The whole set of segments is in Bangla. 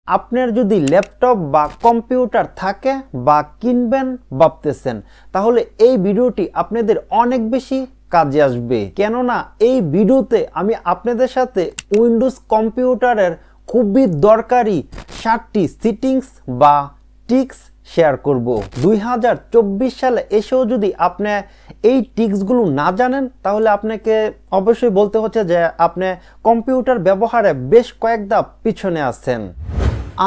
আপনার যদি ল্যাপটপ বা কম্পিউটার থাকে বা কিনবেন ভাবতেছেন তাহলে এই ভিডিওটি আপনাদের অনেক বেশি কাজে আসবে। কেননা এই ভিডিওতে আমি আপনাদের সাথে উইন্ডোজ কম্পিউটারের খুবই দরকারি 7টি সেটিংস বা টিক্স শেয়ার করব। 2024 সালে এসেও যদি আপনি এই টিক্সগুলো না জানেন তাহলে আপনাকে অবশ্যই বলতে হচ্ছে যে আপনি কম্পিউটার ব্যবহারে বেশ কয়েক ধাপ পিছনে আছেন।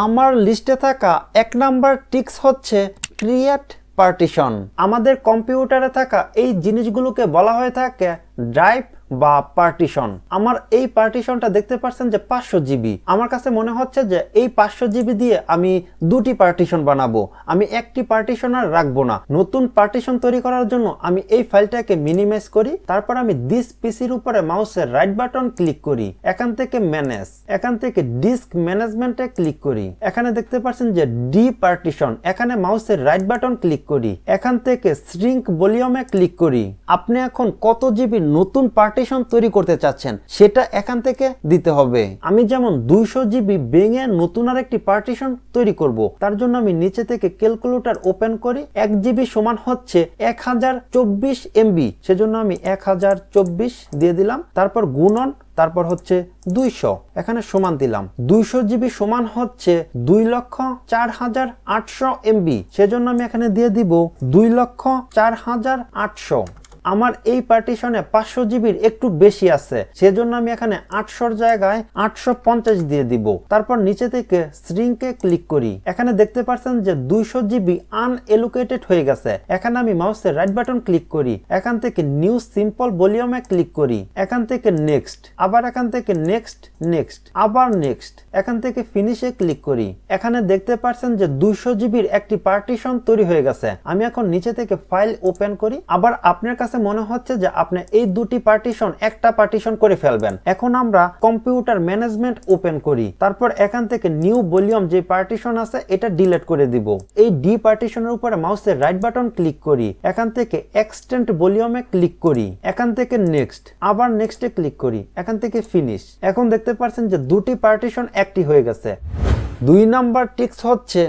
আমার লিস্টে থাকা 1 নাম্বার টিক্স হচ্ছে ক্রিয়েট পার্টিশন। আমাদের কম্পিউটারে থাকা এই জিনিসগুলোকে বলা হয়ে থাকে ড্রাইভ বা পার্টিশন। আমার এই পার্টিশনটা দেখতে পাচ্ছেন যে 500 জিবি। আমার কাছে মনে হচ্ছে যে এই 500 জিবি দিয়ে আমি দুটি পার্টিশন বানাবো, আমি একটি পার্টিশন আর রাখবো না। নতুন পার্টিশন তৈরি করার জন্য আমি এই ফাইলটাকে মিনিমাইজ করি, তারপর আমি দিস পিসির উপরে মাউসের রাইট বাটন ক্লিক করি, এখান থেকে ম্যানেজ, এখান থেকে ডিস্ক ম্যানেজমেন্টে ক্লিক করি। এখানে দেখতে পাচ্ছেন যে ডি পার্টিশন, এখানে মাউসের রাইট বাটন ক্লিক করি, এখান থেকে শ্রিঙ্ক ভলিউমে ক্লিক করি। আপনি এখন কত জিবি নতুন পার্টিশন তৈরি করতে চাচ্ছেন সেটা এখান থেকে দিতে হবে। আমি যেমন 200 জিবি ভেঙে নতুন আর একটি পার্টিশন তৈরি করব, তার জন্য আমি নিচে থেকে ক্যালকুলেটর ওপেন করি। 1 জিবি সমান হচ্ছে 1024 এমবি, সেজন্য আমি 1024 দিয়ে দিলাম, তারপর গুণন, তারপর হচ্ছে 200, এখানে সমান দিলাম। 200 জিবি সমান হচ্ছে 2,04,800 এমবি, সেজন্য আমি এখানে দিয়ে দিব 2,04,800। আমার এই পার্টিশনে 500 জিবির একটু বেশি আছে, সেজন্য আমি এখানে 800 জায়গায় 850 দিয়ে দিব। তারপর নিচে থেকে শ্রিঙ্কে ক্লিক করি। এখানে দেখতে পাচ্ছেন যে 200 জিবি আনএলোকেটেড হয়ে গেছে। এখানে আমি মাউসের রাইট বাটন ক্লিক করি, এখান থেকে নিউ সিম্পল ভলিউমে ক্লিক করি, এখান থেকে নেক্সট, আবার এখান থেকে নেক্সট, নেক্সট, আবার নেক্সট, এখান থেকে ফিনিশে ক্লিক করি। এখানে দেখতে পাচ্ছেন যে 200 জিবির একটি পার্টিশন তৈরি হয়ে গেছে। আমি এখন নিচে থেকে ফাইল ওপেন করি। আবার আপনার কাছে মনে হচ্ছে যে আপনি এই দুটি পার্টিশন একটা পার্টিশন করে ফেলবেন। এখন আমরা কম্পিউটার ম্যানেজমেন্ট ওপেন করি, তারপর এখান থেকে নিউ ভলিউম যে পার্টিশন আছে এটা ডিলিট করে দিব। এই ডি পার্টিশনের উপরে মাউসের রাইট বাটন ক্লিক করি, এখান থেকে এক্সটেন্ড ভলিউমে ক্লিক করি, এখান থেকে নেক্সট, আবার নেক্সটে ক্লিক করি, এখান থেকে ফিনিশ। এখন দেখতে পাচ্ছেন যে দুটি পার্টিশন একটি হয়ে গেছে। 2 নাম্বার টিক্স হচ্ছে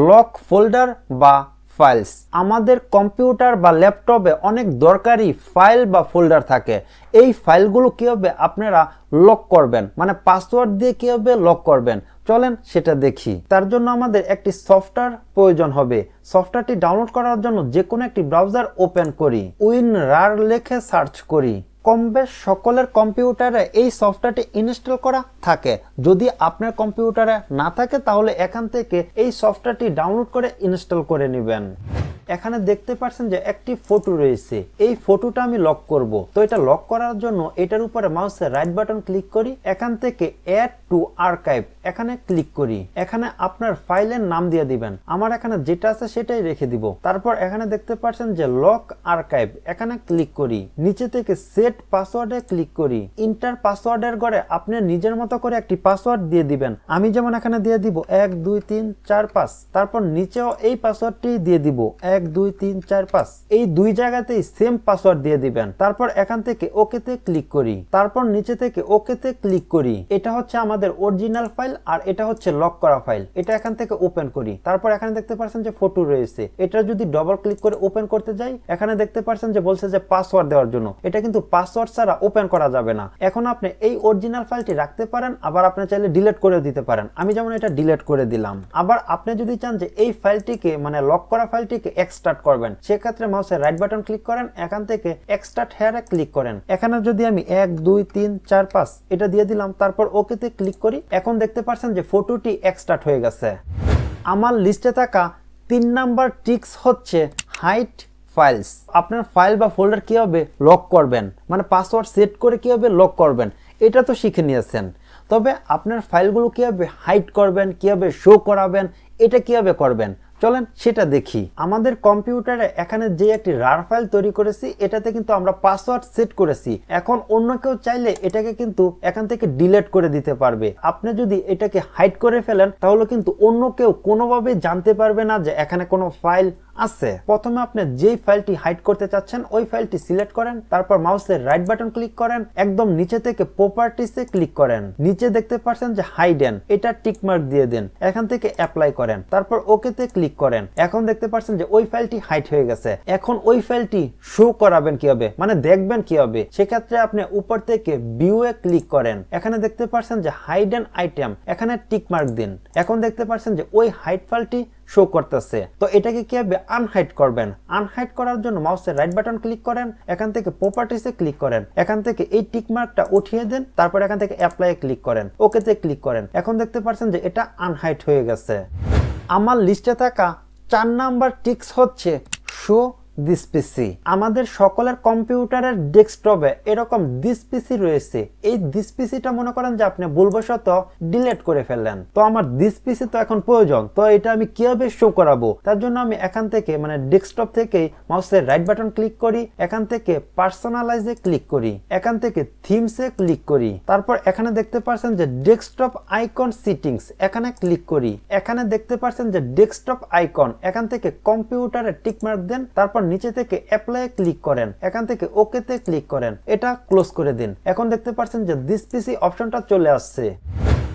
লক ফোল্ডার বা ফাইলস। আমাদের কম্পিউটার বা ল্যাপটপে অনেক দরকারি ফাইল বা ফোল্ডার থাকে। এই ফাইলগুলো কিভাবে আপনারা লক করবেন, মানে পাসওয়ার্ড দিয়ে কিভাবে লক করবেন, চলেন সেটা দেখি। তার জন্য আমাদের একটি সফটওয়্যার প্রয়োজন হবে। সফটওয়্যারটি ডাউনলোড করার জন্য যে কোনো একটি ব্রাউজার ওপেন করি, উইনরার লিখে সার্চ করি। কম বেশ সকলের কম্পিউটারে এই সফটওয়্যারটি ইনস্টল করা থাকে। যদি আপনার কম্পিউটারে না থাকে তাহলে এখান থেকে এই সফটওয়্যারটি ডাউনলোড করে ইনস্টল করে নেবেন। এখানে দেখতে পাচ্ছেন যে একটি ফটো রয়েছে, এই ফটোটা আমি লক করব। তো এটা লক করার জন্য এটার উপরে মাউসের রাইট বাটন ক্লিক করি, এখান থেকে অ্যাড টু আর্কাইভ এখানে ক্লিক করি। এখানে আপনার ফাইলের নাম দিয়ে দিবেন, আমার এখানে যেটা আছে সেটাই রেখে দিব। তারপর এখানে দেখতে পাচ্ছেন যে লক আর্কাইভ, এখানে ক্লিক করি, নিচে থেকে সেট পাসওয়ার্ডে ক্লিক করি। ইন্টার পাসওয়ার্ডের ঘরে আপনি নিজের মতো করে একটি পাসওয়ার্ড দিয়ে দিবেন। আমি যেমন এখানে দিয়ে দিব 1 2 3 4 5, তারপর নিচেও এই পাসওয়ার্ডটি দিয়ে দিব 1 2 3 4 5। এই দুই জায়গাতেই সেম পাসওয়ার্ড দিয়ে দিবেন। তারপর এখান থেকে ওকেতে ক্লিক করি, তারপর নিচে থেকে ওকেতে ক্লিক করি। এটা হচ্ছে আমাদের অরিজিনাল ফাইল আর এটা হচ্ছে লক করা ফাইল। এটা এখান থেকে ওপেন করি, তারপর এখানে দেখতে পাচ্ছেন যে ফটো রয়েছে। এটা যদি ডবল ক্লিক করে ওপেন করতে যাই, এখানে দেখতে পাচ্ছেন যে বলছে যে পাসওয়ার্ড দেওয়ার জন্য। এটা কিন্তু পাসওয়ার্ড ছাড়া ওপেন করা যাবে না। এখন আপনি এই অরিজিনাল ফাইলটি রাখতে পারেন, আবার আপনি চাইলে ডিলিট করে দিতে পারেন। আমি যেমন এটা ডিলিট করে দিলাম। আবার আপনি যদি চান যে এই ফাইলটিকে মানে লক করা ফাইলটিকে এক্সট্রাক্ট করবেন, সেক্ষেত্রে মাউসের রাইট বাটন ক্লিক করেন, এখান থেকে এক্সট্রাক্ট হেয়ারে ক্লিক করেন। এখানে যদি আমি 1 2 3 4 5 এটা দিয়ে দিলাম, তারপর ওকেতে ক্লিক করি। এখন দেখতে পাচ্ছেন যে ফটোটি এক্সট্রাক্ট হয়ে গেছে। আমার লিস্টে থাকা 3 নাম্বার টিক্স হচ্ছে হাইড ফাইলস। আপনার ফাইল বা ফোল্ডার কিভাবে লক করবেন, মানে পাসওয়ার্ড সেট করে কিভাবে লক করবেন এটা তো শিখে নিয়েছেন, তবে আপনার ফাইলগুলো কিভাবে হাইড করবেন, কিভাবে শো করাবেন, এটা কিভাবে করবেন চলেন সেটা দেখি। আমাদের কম্পিউটারে এখানে যে একটি রার ফাইল তৈরি করেছি এটাতে কিন্তু আমরা পাসওয়ার্ড সেট করেছি। এখন অন্য কেউ চাইলে এটাকে কিন্তু এখান থেকে ডিলিট করে দিতে পারবে। আপনি যদি এটাকে হাইড করে ফেলেন তাহলে কিন্তু অন্য কেউ কোনোভাবেই জানতে পারবে না যে এখানে কোনো ফাইল আছে। প্রথমে আপনি যেই ফাইলটি হাইড করতে চাচ্ছেন ওই ফাইলটি সিলেক্ট করেন, তারপর মাউসের রাইট বাটন ক্লিক করেন, একদম নিচে থেকে প্রপার্টিসে ক্লিক করেন, নিচে দেখতে পাচ্ছেন যে হাইডেন, এটা টিক মার্ক দিয়ে দেন, এখান থেকে অ্যাপ্লাই করেন, তারপর ওকেতে ক্লিক করেন। এখন দেখতে পাচ্ছেন যে ওই ফাইলটি হাইড হয়ে গেছে। এখন ওই ফাইলটি শো করাবেন কিভাবে, মানে দেখবেন কিভাবে, সেক্ষেত্রে আপনি উপর থেকে ভিউ এ ক্লিক করেন, এখানে দেখতে পাচ্ছেন যে হাইডেন আইটেম, এখানে টিক মার্ক দিন। এখন দেখতে পাচ্ছেন যে ওই হাইড ফাইলটি শো করতেছে। তো এটাকে কিভাবে আনহাইড করবেন, আনহাইড করার জন্য মাউসের রাইট বাটন ক্লিক করেন, এখান থেকে প্রপার্টিসে ক্লিক করেন, এখান থেকে এই টিক মার্কটা উঠিয়ে দেন, তারপর এখান থেকে অ্যাপ্লাই ক্লিক করেন, ওকেতে ক্লিক করেন। এখন দেখতে পাচ্ছেন যে এটা আনহাইড হয়ে গেছে। আমার লিস্টে থাকা 4 নাম্বার টিক্স হচ্ছে শো দিস পিসি। আমাদের সকলের কম্পিউটারের ডেস্কটপে এরকম দিস পিসি রয়েছে। এই দিস পিসিটা মনে করেন যে আপনি ভুলবশত ডিলিট করে ফেললেন, তো আমার দিস পিসি তো এখন প্রয়োজন, তো এটা আমি কিভাবে শো করাবো? তার জন্য আমি এখান থেকে মানে ডেস্কটপ থেকে মাউসের রাইট বাটন ক্লিক করি, এখান থেকে পার্সোনালাইজে ক্লিক করি, এখান থেকে থিমসে ক্লিক করি, তারপর এখানে দেখতে পাচ্ছেন যে ডেস্কটপ আইকন সেটিংস, এখানে ক্লিক করি, এখানে দেখতে পাচ্ছেন যে ডেস্কটপ আইকন, এখান থেকে কম্পিউটারে টিক মার্ক দেন, তারপর নিচে থেকে অ্যাপ্লাই ক্লিক করেন, এখান থেকে ওকেতে ক্লিক করেন, এটা ক্লোজ করে দিন। এখন দেখতে পাচ্ছেন যে দিস পিসি অপশনটা চলে আসছে।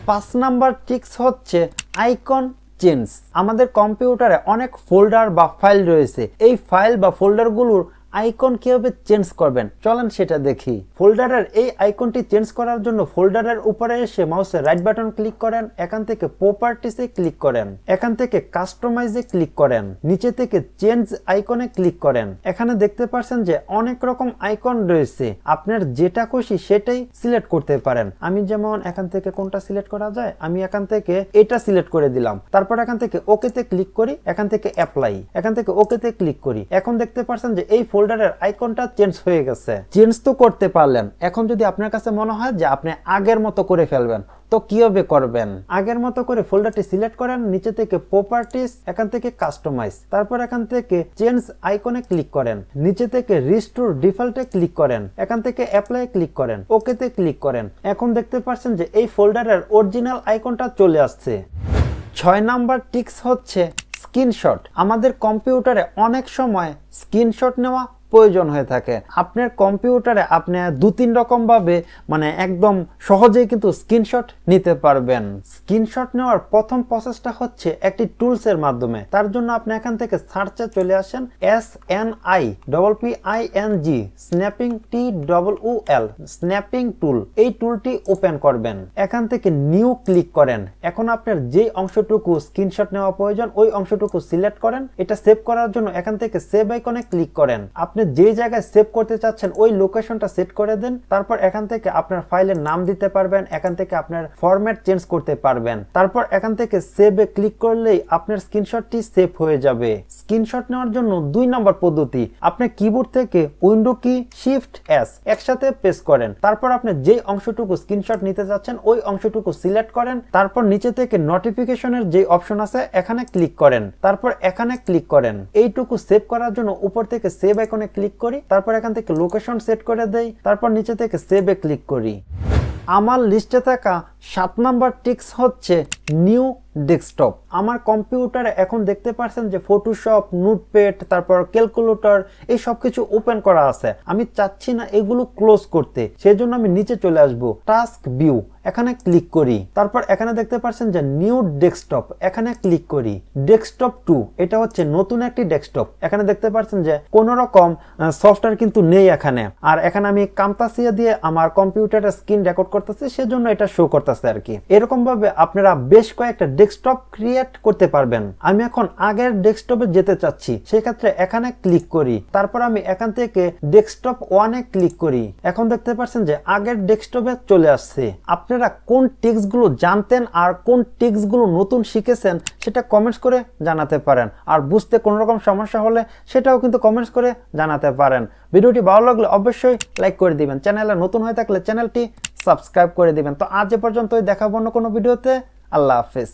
5 নাম্বার টিক্স হচ্ছে আইকন চেঞ্জ। আমাদের কম্পিউটারে অনেক ফোল্ডার বা ফাইল রয়েছে, এই ফাইল বা ফোল্ডারগুলোর আইকন কিভাবে চেঞ্জ করবেন চলেন সেটা দেখি। ফোল্ডারের এই আইকনটি চেঞ্জ করার জন্য ফোল্ডারের উপরে এসে মাউসের রাইট বাটন ক্লিক করেন, এখান থেকে প্রপার্টিসে ক্লিক করেন, এখান থেকে কাস্টমাইজে ক্লিক করেন, নিচে থেকে চেঞ্জ আইকনে ক্লিক করেন। এখানে দেখতে পাচ্ছেন যে অনেক রকম আইকন রয়েছে, আপনার যেটা খুশি সেটাই সিলেক্ট করতে পারেন। আমি যেমন এখান থেকে কোনটা সিলেক্ট করা যায়, আমি এখান থেকে এটা সিলেক্ট করে দিলাম, তারপর এখান থেকে ওকেতে ক্লিক করি, এখান থেকে অ্যাপ্লাই, এখান থেকে ওকেতে ক্লিক করি। এখন দেখতে পাচ্ছেন যে এই ফোল্ডারের আইকনটা চেঞ্জ হয়ে গেছে। চেঞ্জ তো করতে পারলেন, এখন যদি আপনার কাছে মনে হয় যে আপনি আগের মতো করে ফেলবেন, তো কিভাবে করবেন? আগের মতো করে ফোল্ডারটি সিলেক্ট করেন, নিচে থেকে প্রপার্টিস, এখান থেকে কাস্টমাইজ, তারপর এখান থেকে চেঞ্জ আইকনে ক্লিক করেন, নিচে থেকে রিস্টোর ডিফল্টে ক্লিক করেন, এখান থেকে অ্যাপ্লাই ক্লিক করেন, ওকেতে ক্লিক করেন। এখন দেখতে পাচ্ছেন যে এই ফোল্ডারের অরিজিনাল আইকনটা চলে আসছে। 6 নাম্বার টিক্স হচ্ছে স্ক্রিনশট। আমাদের কম্পিউটারে অনেক সময় স্ক্রিনশট নেওয়া প্রয়োজন হয়ে থাকে। আপনার কম্পিউটারে আপনি 2-3 রকম ভাবে মানে একদম সহজেই কিন্তু স্ক্রিনশট নিতে পারবেন। স্ক্রিনশট নেওয়ার প্রথম প্রসেসটা হচ্ছে একটি টুলস এর মাধ্যমে। তার জন্য আপনি এখান থেকে সার্চে চলে আসেন, SNIPPING স্ন্যাপিং TOOL স্ন্যাপিং টুল, এই টুলটি ওপেন করবেন, এখান থেকে নিউ ক্লিক করেন। এখন আপনার যে অংশটুকু স্ক্রিনশট নেওয়া প্রয়োজন ওই অংশটুকু সিলেক্ট করেন, এটা সেভ করার জন্য এখান থেকে সেভ আইকনে ক্লিক করেন। আপনি যে জায়গায় সেভ করতে চাচ্ছেন ওই লোকেশনটা সেট করে দেন, তারপর এখান থেকে আপনার ফাইলের নাম দিতে পারবেন, এখান থেকে আপনার ফরম্যাট চেঞ্জ করতে পারবেন, তারপর এখান থেকে সেভে ক্লিক করলেই আপনার স্ক্রিনশটটি সেভ হয়ে যাবে। স্ক্রিনশট নেওয়ার জন্য 2 নম্বর পদ্ধতি, আপনি কিবোর্ড থেকে উইন্ডো কি শিফট S একসাথে প্রেস করেন, তারপর আপনি যে অংশটুকু স্ক্রিনশট নিতে যাচ্ছেন ওই অংশটুকু সিলেক্ট করেন, তারপর নিচে থেকে নোটিফিকেশনের যে অপশন আছে এখানে ক্লিক করেন, তারপর এখানে ক্লিক করেন। এইটুকু সেভ করার জন্য উপর থেকে সেভ আইকনে ক্লিক করি, তারপর এখান থেকে লোকেশন সেট করে দেই, তারপর নিচে থেকে সেভে ক্লিক করি। আমার লিস্টে থাকা 7 নাম্বার টিক্স হচ্ছে নিউ ডেস্কটপ। আমার কম্পিউটারে এখন দেখতে পাচ্ছেন যে ফটোশপ, নোটপ্যাড, তারপর ক্যালকুলেটর এই সব কিছু ওপেন করা আছে। আমি চাচ্ছি না এগুলো ক্লোজ করতে, সেজন্য আমি নিচে চলে আসব, টাস্ক ভিউ, এখানে ক্লিক করি, তারপর এখানে দেখতে পাচ্ছেন যে নিউ ডেস্কটপ, এখানে ক্লিক করি। ডেস্কটপ 2 এটা হচ্ছে নতুন একটি ডেস্কটপ। এখানে দেখতে পাচ্ছেন যে কোন রকম সফটওয়্যার কিন্তু নেই এখানে, আর এখানে আমি কামতাসিয়া দিয়ে আমার কম্পিউটারের স্ক্রিন রেকর্ড করতেছি, সেজন্য এটা শো করতেছে আর কি। এরকম ভাবে আপনারা বেশ কয়েকটা ডেস্কটপ ক্রিয়েট করতে পারবেন। আমি এখন আগের ডেস্কটপে যেতে চাচ্ছি, সেই ক্ষেত্রে এখানে ক্লিক করি, তারপর আমি এখান থেকে ডেস্কটপ 1 এ ক্লিক করি। এখন দেখতে পাচ্ছেন যে আগের ডেস্কটপে চলে আসছে। আপনারা কোন টিক্স গুলো জানতেন আর কোন টিক্স গুলো নতুন শিখেছেন সেটা কমেন্টস করে জানাতে পারেন, আর বুঝতে কোনো রকম সমস্যা হলে সেটাও কিন্তু কমেন্টস করে জানাতে পারেন। ভিডিওটি ভালো লাগলে অবশ্যই লাইক করে দিবেন, চ্যানেলে নতুন হয়ে থাকলে চ্যানেলটি সাবস্ক্রাইব করে দিবেন। তো আজ এ পর্যন্তই, দেখাবো অন্য কোনো ভিডিওতে। আল্লাহ হাফেজ।